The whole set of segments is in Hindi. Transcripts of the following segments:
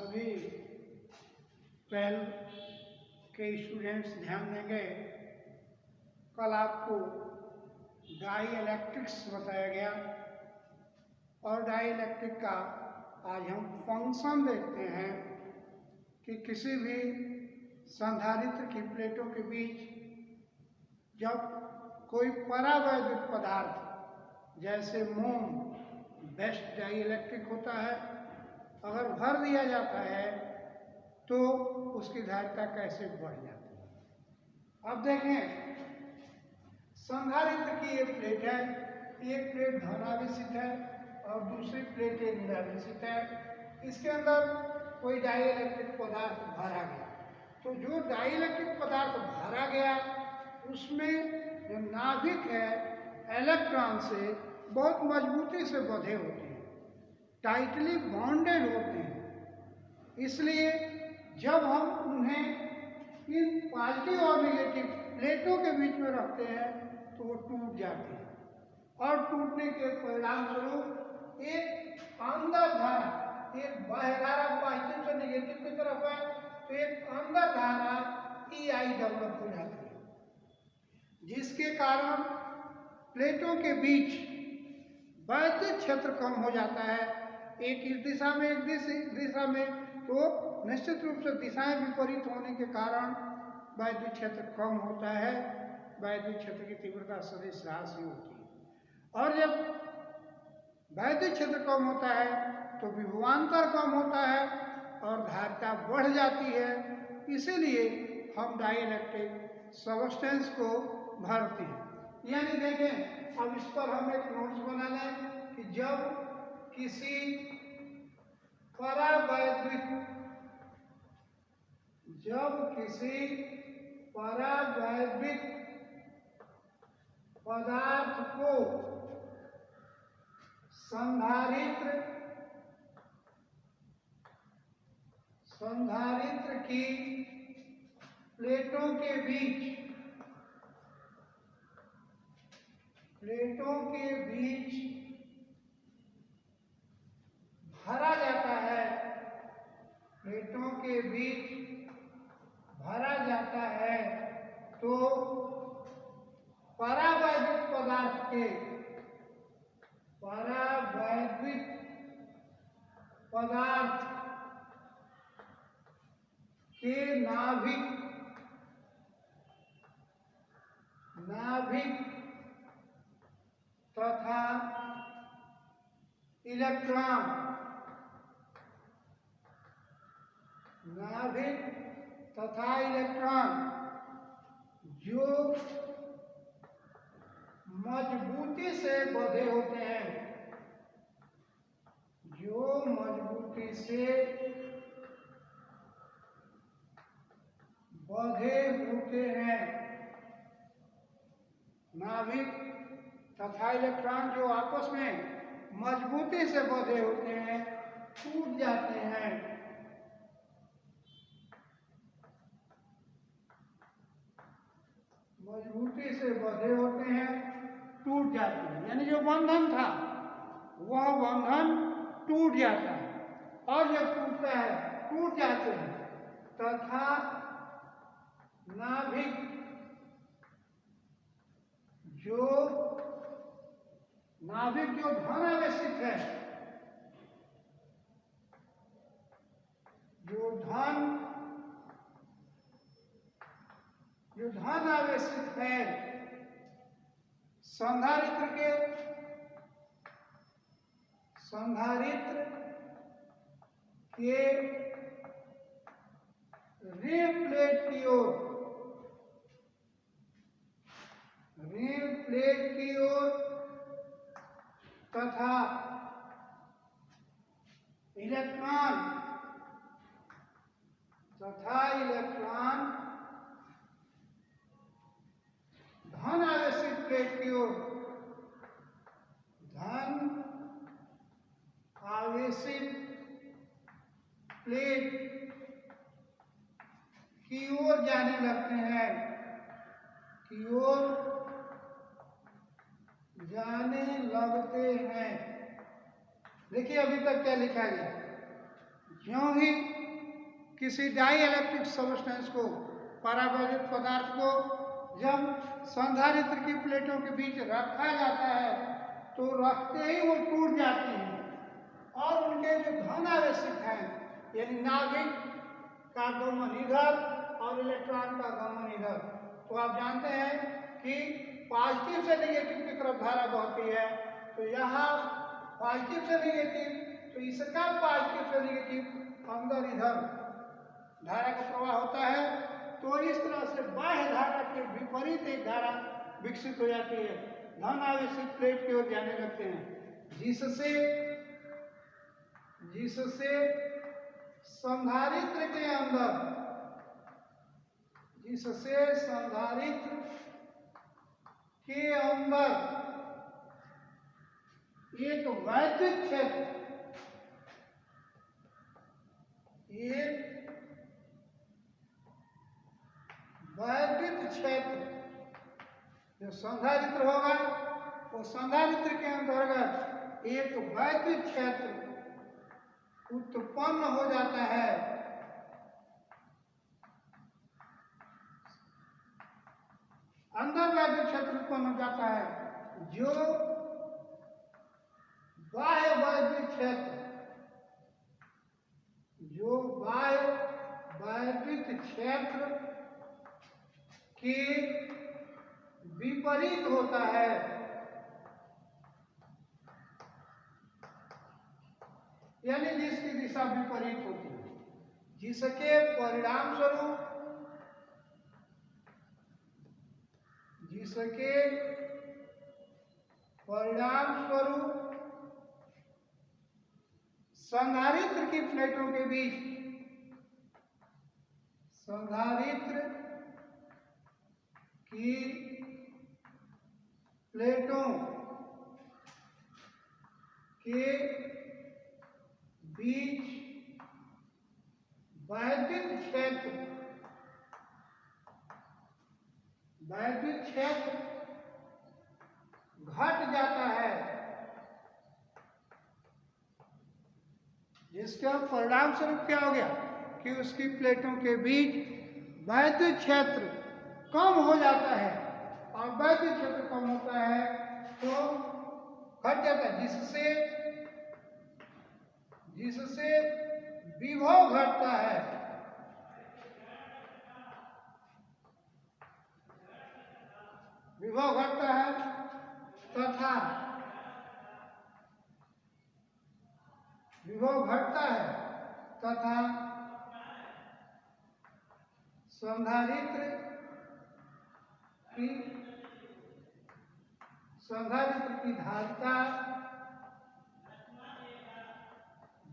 सभी पहल के स्टूडेंट्स ध्यान देंगे। कल आपको डाई इलेक्ट्रिक्स बताया गया और डाई इलेक्ट्रिक का आज हम फंक्शन देखते हैं कि किसी भी संधारित्र की प्लेटों के बीच जब कोई परावैद्युत पदार्थ जैसे मोम बेस्ट डाई इलेक्ट्रिक होता है, अगर भर दिया जाता है तो उसकी धारिता कैसे बढ़ जाती है। अब देखें, संधारित्र की एक प्लेट है, एक प्लेट धनावेशित है और दूसरी प्लेट ऋणावेशित है। इसके अंदर कोई डाई इलेक्ट्रिक पदार्थ भरा गया, तो जो डाई इलेक्ट्रिक पदार्थ भरा गया उसमें जो नाभिक है इलेक्ट्रॉन से बहुत मजबूती से बंधे होते हैं, टाइटली बॉन्डेड होते हैं। इसलिए जब हम उन्हें इन पॉजिटिव और नेगेटिव प्लेटों के बीच में रखते हैं तो वो टूट जाते हैं और टूटने के परिणाम स्वरूप एक अंदर धारा, एक बाह्य धारा पॉजिटिव से नेगेटिव की तरफ है तो एक अंदर धारा EI डेवलप हो जाती है, जिसके कारण प्लेटों के बीच वैद्युत क्षेत्र कम हो जाता है। एक इस दिशा में, एक दिशा में, तो निश्चित रूप से दिशाएं विपरीत होने के कारण वैद्युत क्षेत्र कम होता है, वैद्युत क्षेत्र की तीव्रता सदिश राशि होती है। और जब वैद्युत क्षेत्र कम होता है तो विभवांतर कम होता है और धारिता बढ़ जाती है। इसीलिए हम डाई इलेक्ट्रिक सबस्टेंस को भरते हैं। यानी देखें, अब इस पर हम एक नोट्स बना लें कि जब किसी परावैद्युत पदार्थ को संधारित्र की प्लेटों के बीच भरा जाता है, प्लेटों के बीच भरा जाता है तो परावैद्युत पदार्थ के नाभिक तथा इलेक्ट्रॉन जो मजबूती से बंधे होते हैं, नाभिक तथा इलेक्ट्रॉन जो आपस में मजबूती से बंधे होते हैं, टूट जाते हैं। मजबूती से बंधे होते हैं, टूट जाते हैं, यानी जो बंधन था वह बंधन टूट जाता है। और जब टूटता है, टूट जाते हैं तथा नाभिक जो धनावेशित है, जो धन आवेशित है, संधारित्र के ऋण प्लेट की ओर तथा इलेक्ट्रॉन धन आवेशित प्लेट की ओर, जाने लगते हैं, देखिए अभी तक क्या लिखा गया। ज्यों ही किसी डाई इलेक्ट्रिक सब्सटेंस को, परावैद्युत पदार्थ को जब संधारित्र की प्लेटों के बीच रखा जाता है तो रखते ही वो टूट जाती हैं और उनके जो धन आवेशित हैं यानी नाभिक का गमन इधर और इलेक्ट्रॉन का गमन इधर, तो आप जानते हैं कि पॉजिटिव से नेगेटिव की तरफ धारा बहती है, तो यहाँ पॉजिटिव से नेगेटिव, तो इसका पॉजिटिव से नेगेटिव अंदर इधर धारा का प्रवाह होता है, तो इस तरह से बाह्य धारा के विपरीत एक धारा विकसित हो जाती है, धन आवेशित प्लेट की ओर जाने लगते हैं, जिससे संधारित्र के अंदर, एक वैद्युत क्षेत्र, जो संधारित्र होगा वो संधारित्र के अंतर्गत एक वैद्युत क्षेत्र उत्पन्न हो जाता है। अंदर वैद्युत क्षेत्र उत्पन्न हो जाता है जो बाह्य वैद्युत क्षेत्र के विपरीत होता है, यानी जिसकी दिशा विपरीत होती है, जिसके परिणाम स्वरूप संधारित्र की प्लेटों के बीच वैद्युत क्षेत्र घट जाता है, जिसका परिणाम स्वरूप क्या हो गया कि उसकी प्लेटों के बीच वैद्युत क्षेत्र कम हो जाता है, और वैद्युत क्षेत्र कम होता है तो घट जाता है, जिससे विभव घटता है। विभव घटता है तथा संधारित्र की धारिता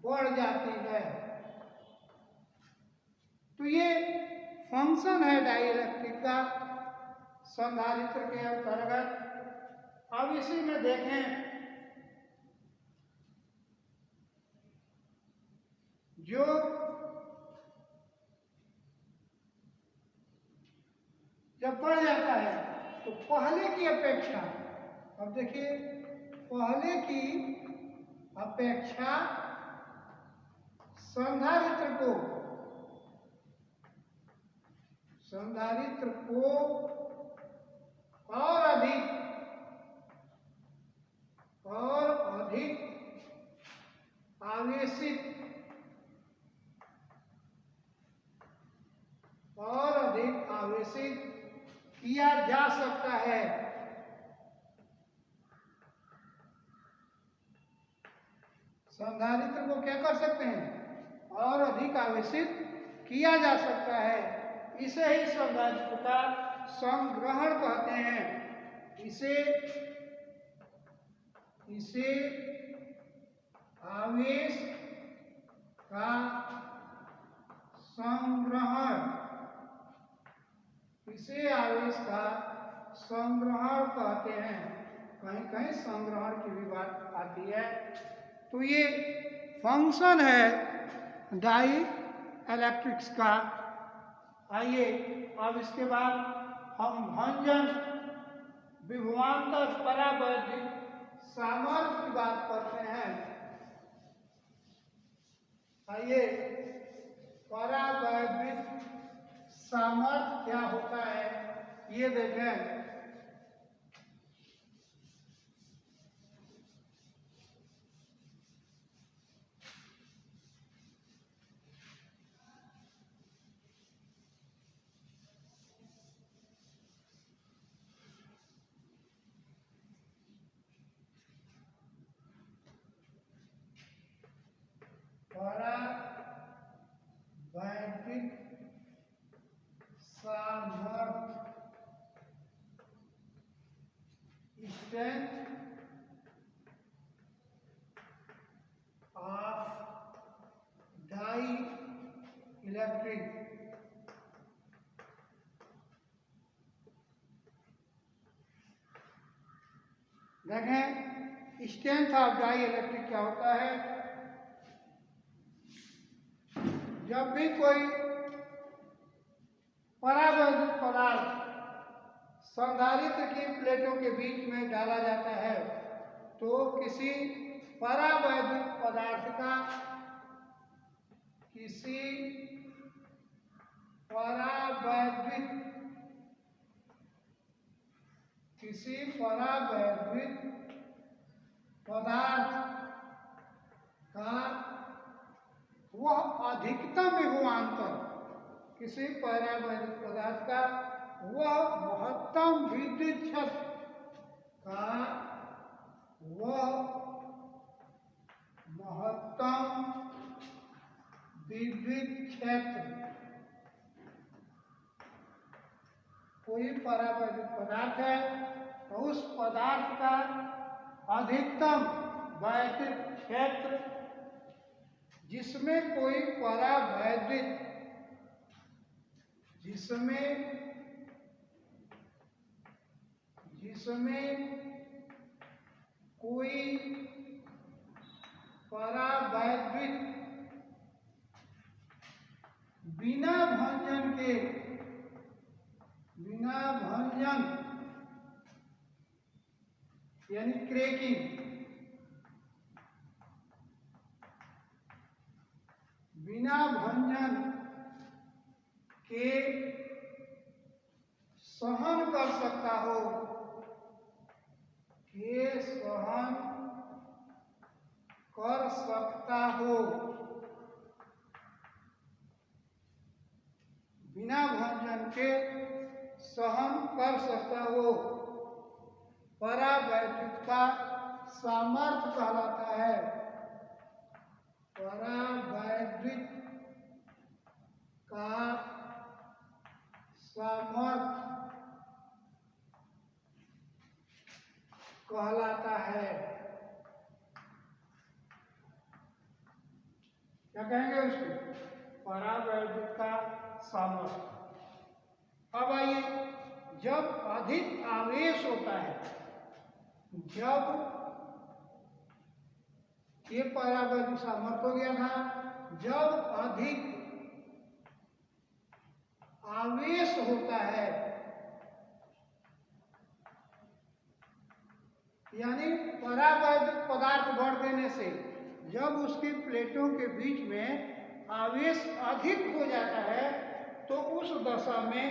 बढ़ जाती है। तो ये फंक्शन है डाइलेक्ट्रिक का संधारित्र के अंतर्गत। अब इसी में देखें जो जब बढ़ जाता है तो पहले की अपेक्षा, अब देखिए पहले की अपेक्षा संधारित्र को और अधिक आवेशित किया जा सकता है। संधारित्र को क्या कर सकते हैं और अधिक आवेशित किया जा सकता है, इसे ही संधारित्र का संग्रहण कहते हैं। इसे आवेश का संग्रहण कहते हैं। कहीं कहीं संग्रहण की भी बात आती है। तो ये फंक्शन है डाई इलेक्ट्रिक्स का। आइए अब इसके बाद हम भंजन विभवांतर परावैद्युत सामर्थ्य की बात करते हैं। आइए परावैद्युत सामर्थ्य क्या होता है ये देखें। परावैद्युत सामर्थ्य स्ट्रेंथ ऑफ डाई इलेक्ट्रिक देखें। स्ट्रेंथ ऑफ डाई इलेक्ट्रिक क्या होता है? जब भी कोई परावैद्युत पदार्थ संधारित्र की प्लेटों के बीच में डाला जाता है तो किसी परावैद्युत पदार्थ का किसी परावैद्युत पदार्थ का वह अधिकतम विभवांतर, किसी परावैद्युत पदार्थ का वह महत्तम विद्युत क्षेत्र का वह महत्तम विद्युत क्षेत्र, कोई परावैद्युत पदार्थ है तो उस पदार्थ का अधिकतम वैद्युत क्षेत्र जिसमें कोई परावैद्युत जिसमें कोई परावैद्युत बिना भंजन यानी क्रैकिंग, बिना भंजन के सहन कर सकता हो, बिना भंजन के सहन कर सकता हो, परावैद्युत का सामर्थ्य कहलाता है। परावैद्युत का सामर्थ्य कहलाता है। क्या कहेंगे उसको? परावैद्युत का सामर्थ्य। अब आइए, जब अधिक आवेश होता है, जब ये परावैद्युत सामर्थ्य हो गया था, जब अधिक आवेश होता है यानी परावैद्युत पदार्थ भर देने से जब उसकी प्लेटों के बीच में आवेश अधिक हो जाता है तो उस दशा में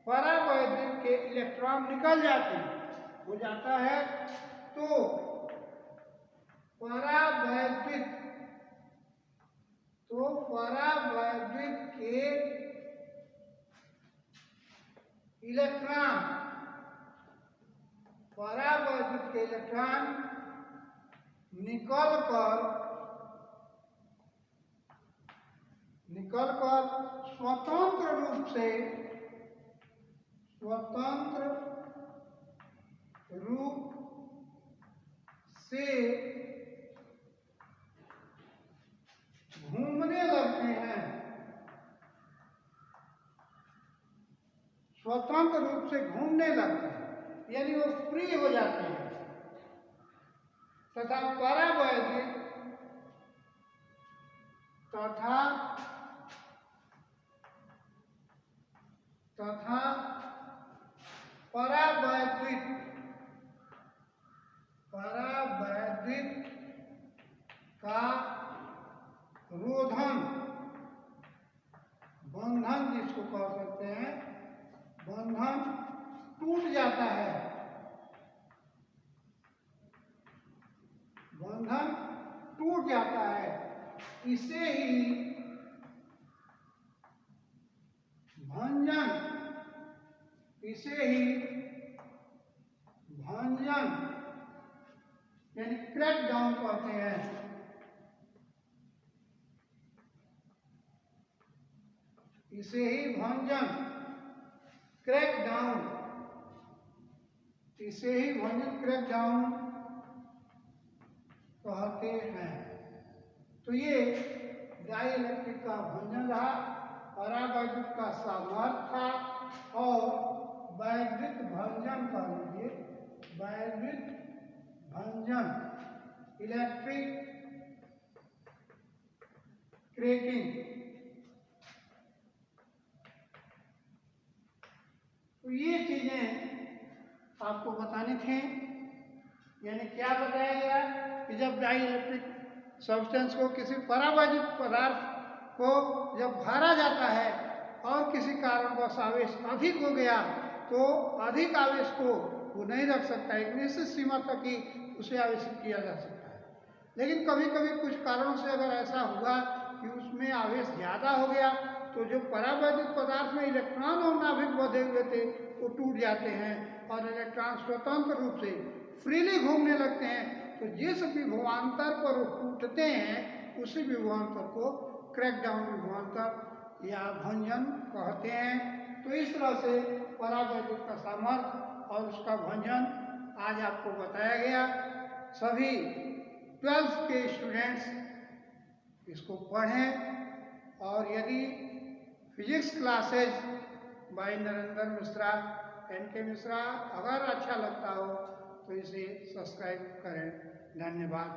परावैद्युत के इलेक्ट्रॉन निकल जाते हैं, हो जाता है तो परावैद्युत के इलेक्ट्रॉन निकलकर स्वतंत्र रूप से घूमने लगते हैं, स्वतंत्र रूप से घूमने लगते हैं यानी वो फ्री हो जाते हैं, तथा परावैद्युत परावैद्युत का रोधन बंधन टूट जाता है। इसे ही भंजन यानी क्रैक डाउन कहते हैं। इसे ही भंजन क्रैक डाउन कहते हैं। तो ये डाइलेक्ट्रिक का भंजन रहा, परावैद्युत का सामर्थ्य था और वैद्युत भंजन कह लीजिए, वैद्युत भंजन इलेक्ट्रिक क्रैकिंग। तो ये चीजें आपको बतानी थी। यानी क्या बताया गया कि जब डाई इलेक्ट्रिक सब्सटेंस को, किसी परावैद्युत पदार्थ को जब भरा जाता है और किसी कारणवश आवेश अधिक हो गया तो अधिक आवेश को वो नहीं रख सकता, एक निश्चित सीमा तक ही उसे आवेशित किया जा सकता है। लेकिन कभी कभी कुछ कारणों से अगर ऐसा हुआ कि उसमें आवेश ज़्यादा हो गया तो जो परावैद्युत पदार्थ में इलेक्ट्रॉन और नाभिक बंधे हुए थे वो टूट जाते हैं और इलेक्ट्रॉन स्वतंत्र रूप से फ्रीली घूमने लगते हैं। तो जिस विभवांतर पर वो टूटते हैं उसी विभवांतर को क्रैकडाउन विभवांतर या भंजन कहते हैं। तो इस तरह से परावैद्युत का सामर्थ्य और उसका भंजन आज आपको बताया गया। सभी 12th के स्टूडेंट्स इसको पढ़ें और यदि physics classes by Narendra Mishra, NK Mishra अगर अच्छा लगता हो तो इसे सब्सक्राइब करें। धन्यवाद।